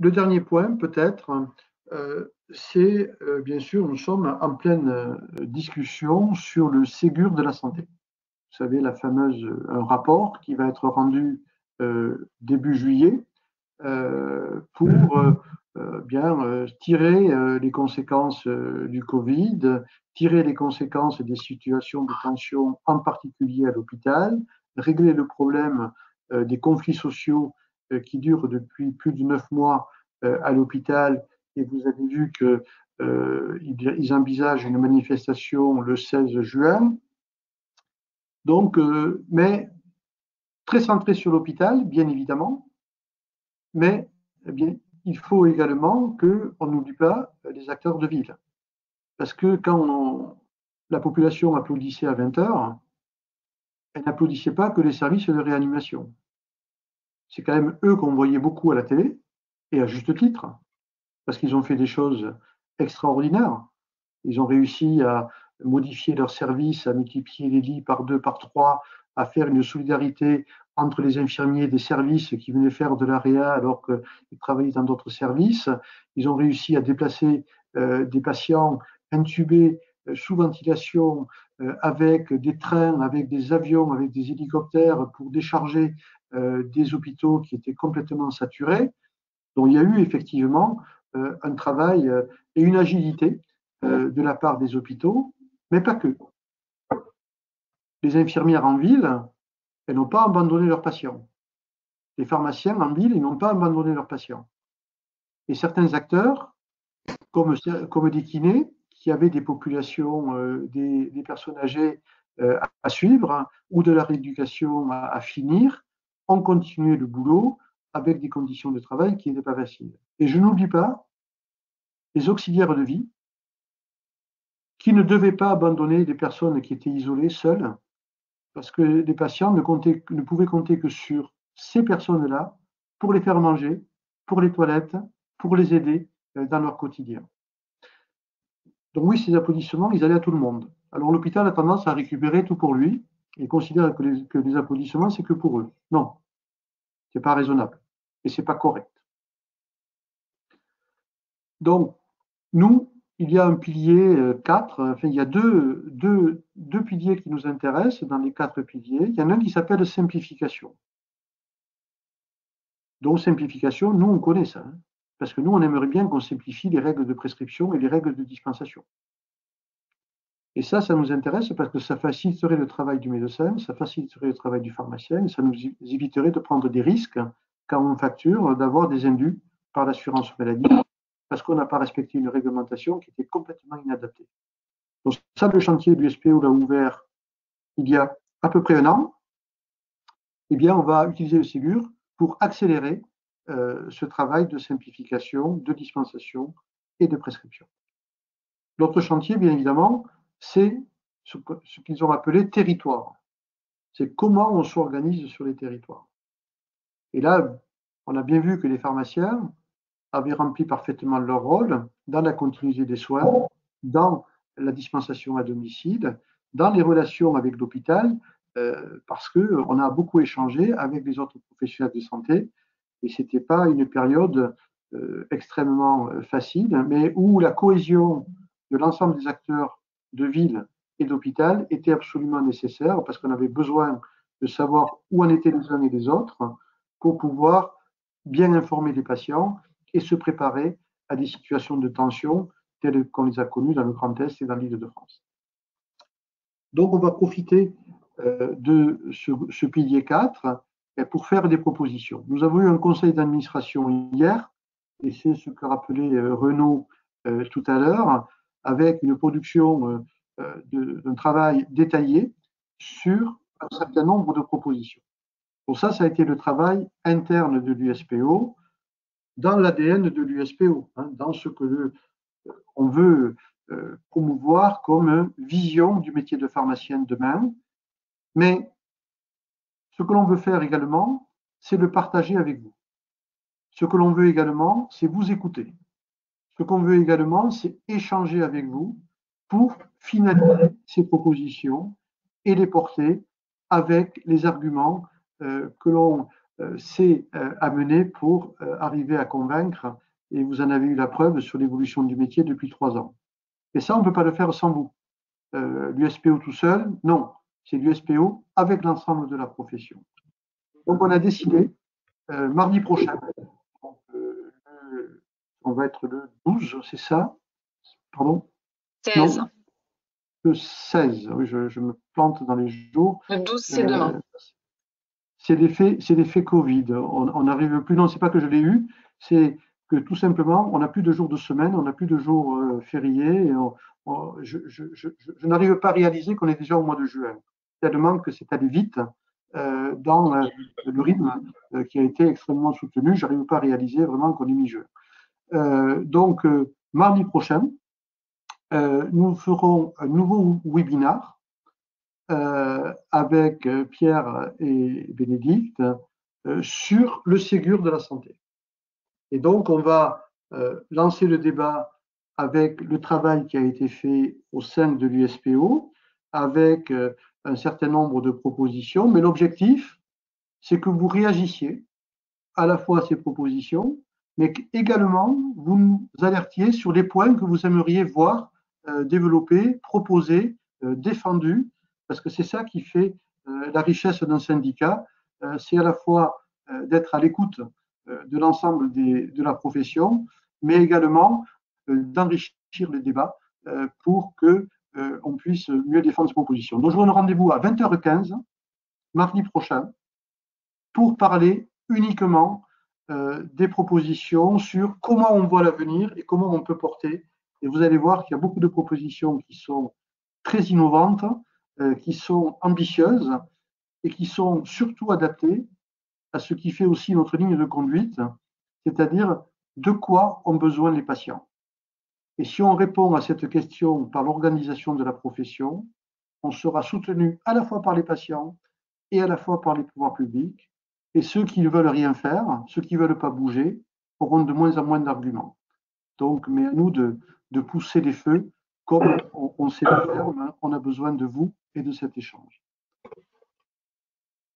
le dernier point, peut-être, c'est bien sûr, nous sommes en pleine discussion sur le Ségur de la santé. Vous savez, un rapport qui va être rendu début juillet pour bien tirer les conséquences du Covid, tirer les conséquences des situations de tension, en particulier à l'hôpital, régler le problème des conflits sociaux qui durent depuis plus de 9 mois à l'hôpital. Et vous avez vu qu'ils envisagent une manifestation le 16 juin. Donc, mais très centré sur l'hôpital, bien évidemment, mais eh bien, il faut également qu'on n'oublie pas les acteurs de ville. Parce que la population applaudissait à 20 heures, elle n'applaudissait pas que les services de réanimation. C'est quand même eux qu'on voyait beaucoup à la télé, et à juste titre, parce qu'ils ont fait des choses extraordinaires. Ils ont réussi à modifier leurs services, à multiplier les lits par 2, par 3, à faire une solidarité entre les infirmiers des services qui venaient faire de la réa alors qu'ils travaillaient dans d'autres services. Ils ont réussi à déplacer des patients intubés sous ventilation avec des trains, avec des avions, avec des hélicoptères pour décharger des hôpitaux qui étaient complètement saturés. Donc il y a eu effectivement un travail et une agilité de la part des hôpitaux, mais pas que. Les infirmières en ville, elles n'ont pas abandonné leurs patients. Les pharmaciens en ville, ils n'ont pas abandonné leurs patients. Et certains acteurs, comme des kinés, qui avaient des populations, des personnes âgées à suivre, ou de la rééducation à finir, ont continué le boulot avec des conditions de travail qui n'étaient pas faciles. Et je n'oublie pas les auxiliaires de vie, qui ne devaient pas abandonner des personnes qui étaient isolées, seules, parce que les patients ne pouvaient compter que sur ces personnes-là pour les faire manger, pour les toilettes, pour les aider dans leur quotidien. Donc oui, ces applaudissements, ils allaient à tout le monde. Alors l'hôpital a tendance à récupérer tout pour lui et considère que les applaudissements, c'est que pour eux. Non, c'est pas raisonnable et c'est pas correct. Donc, nous, il y a un pilier 4, enfin, il y a deux piliers qui nous intéressent dans les 4 piliers. Il y en a un qui s'appelle simplification. Donc, simplification, nous, on connaît ça, hein, parce que nous, on aimerait bien qu'on simplifie les règles de prescription et les règles de dispensation. Et ça nous intéresse parce que ça faciliterait le travail du médecin, ça faciliterait le travail du pharmacien, et ça nous éviterait de prendre des risques quand on facture, d'avoir des indus par l'assurance maladie, parce qu'on n'a pas respecté une réglementation qui était complètement inadaptée. Donc ça, le chantier du SPO l'a ouvert il y a à peu près 1 an. Eh bien, on va utiliser le Ségur pour accélérer ce travail de simplification, de dispensation et de prescription. L'autre chantier, bien évidemment, c'est ce qu'ils ont appelé territoire. C'est comment on s'organise sur les territoires. Et là, on a bien vu que les pharmaciens avaient rempli parfaitement leur rôle dans la continuité des soins, dans la dispensation à domicile, dans les relations avec l'hôpital, parce qu'on a beaucoup échangé avec les autres professionnels de santé, et ce n'était pas une période extrêmement facile, mais où la cohésion de l'ensemble des acteurs de ville et d'hôpital était absolument nécessaire, parce qu'on avait besoin de savoir où en étaient les uns et les autres pour pouvoir bien informer les patients et se préparer à des situations de tension telles qu'on les a connues dans le Grand Est et dans l'Île-de-France. Donc, on va profiter de ce pilier 4 pour faire des propositions. Nous avons eu un conseil d'administration hier, et c'est ce que rappelait Renaud tout à l'heure, avec une production d'un travail détaillé sur un certain nombre de propositions. Pour ça, ça a été le travail interne de l'USPO, dans l'ADN de l'USPO, hein, dans ce que on veut promouvoir comme vision du métier de pharmacien demain. Mais ce que l'on veut faire également, c'est le partager avec vous. Ce que l'on veut également, c'est vous écouter. Ce qu'on veut également, c'est échanger avec vous pour finaliser ces propositions et les porter avec les arguments que l'on c'est à mener pour arriver à convaincre, et vous en avez eu la preuve sur l'évolution du métier depuis 3 ans. Et ça, on ne peut pas le faire sans vous. L'USPO tout seul, non. C'est l'USPO avec l'ensemble de la profession. Donc, on a décidé, mardi prochain, donc, on va être le 12, c'est ça? Pardon? 16. Non, le 16. Oui, je me plante dans les jours. Le 12, c'est demain. C'est l'effet Covid. On n'arrive plus, non, c'est pas que je l'ai eu, c'est que tout simplement, on n'a plus de jours de semaine, on n'a plus de jours fériés. Et je n'arrive pas à réaliser qu'on est déjà au mois de juin. Tellement que c'est allé vite dans le rythme qui a été extrêmement soutenu. Je n'arrive pas à réaliser vraiment qu'on est mi-juin. Donc, mardi prochain, nous ferons un nouveau webinar avec Pierre et Bénédicte sur le Ségur de la santé. Et donc, on va lancer le débat avec le travail qui a été fait au sein de l'USPO, avec un certain nombre de propositions, mais l'objectif, c'est que vous réagissiez à la fois à ces propositions, mais également vous nous alertiez sur les points que vous aimeriez voir développés, proposés, défendus, parce que c'est ça qui fait la richesse d'un syndicat, c'est à la fois d'être à l'écoute de l'ensemble de la profession, mais également d'enrichir le débat pour que on puisse mieux défendre ces propositions. Donc je vous donne rendez-vous à 20h15, mardi prochain, pour parler uniquement des propositions sur comment on voit l'avenir et comment on peut porter. Et vous allez voir qu'il y a beaucoup de propositions qui sont très innovantes, qui sont ambitieuses et qui sont surtout adaptées à ce qui fait aussi notre ligne de conduite, c'est-à-dire de quoi ont besoin les patients. Et si on répond à cette question par l'organisation de la profession, on sera soutenu à la fois par les patients et à la fois par les pouvoirs publics. Et ceux qui ne veulent rien faire, ceux qui ne veulent pas bouger, auront de moins en moins d'arguments. Donc, mais à nous de pousser les feux comme on sait le faire, on a besoin de vous et de cet échange.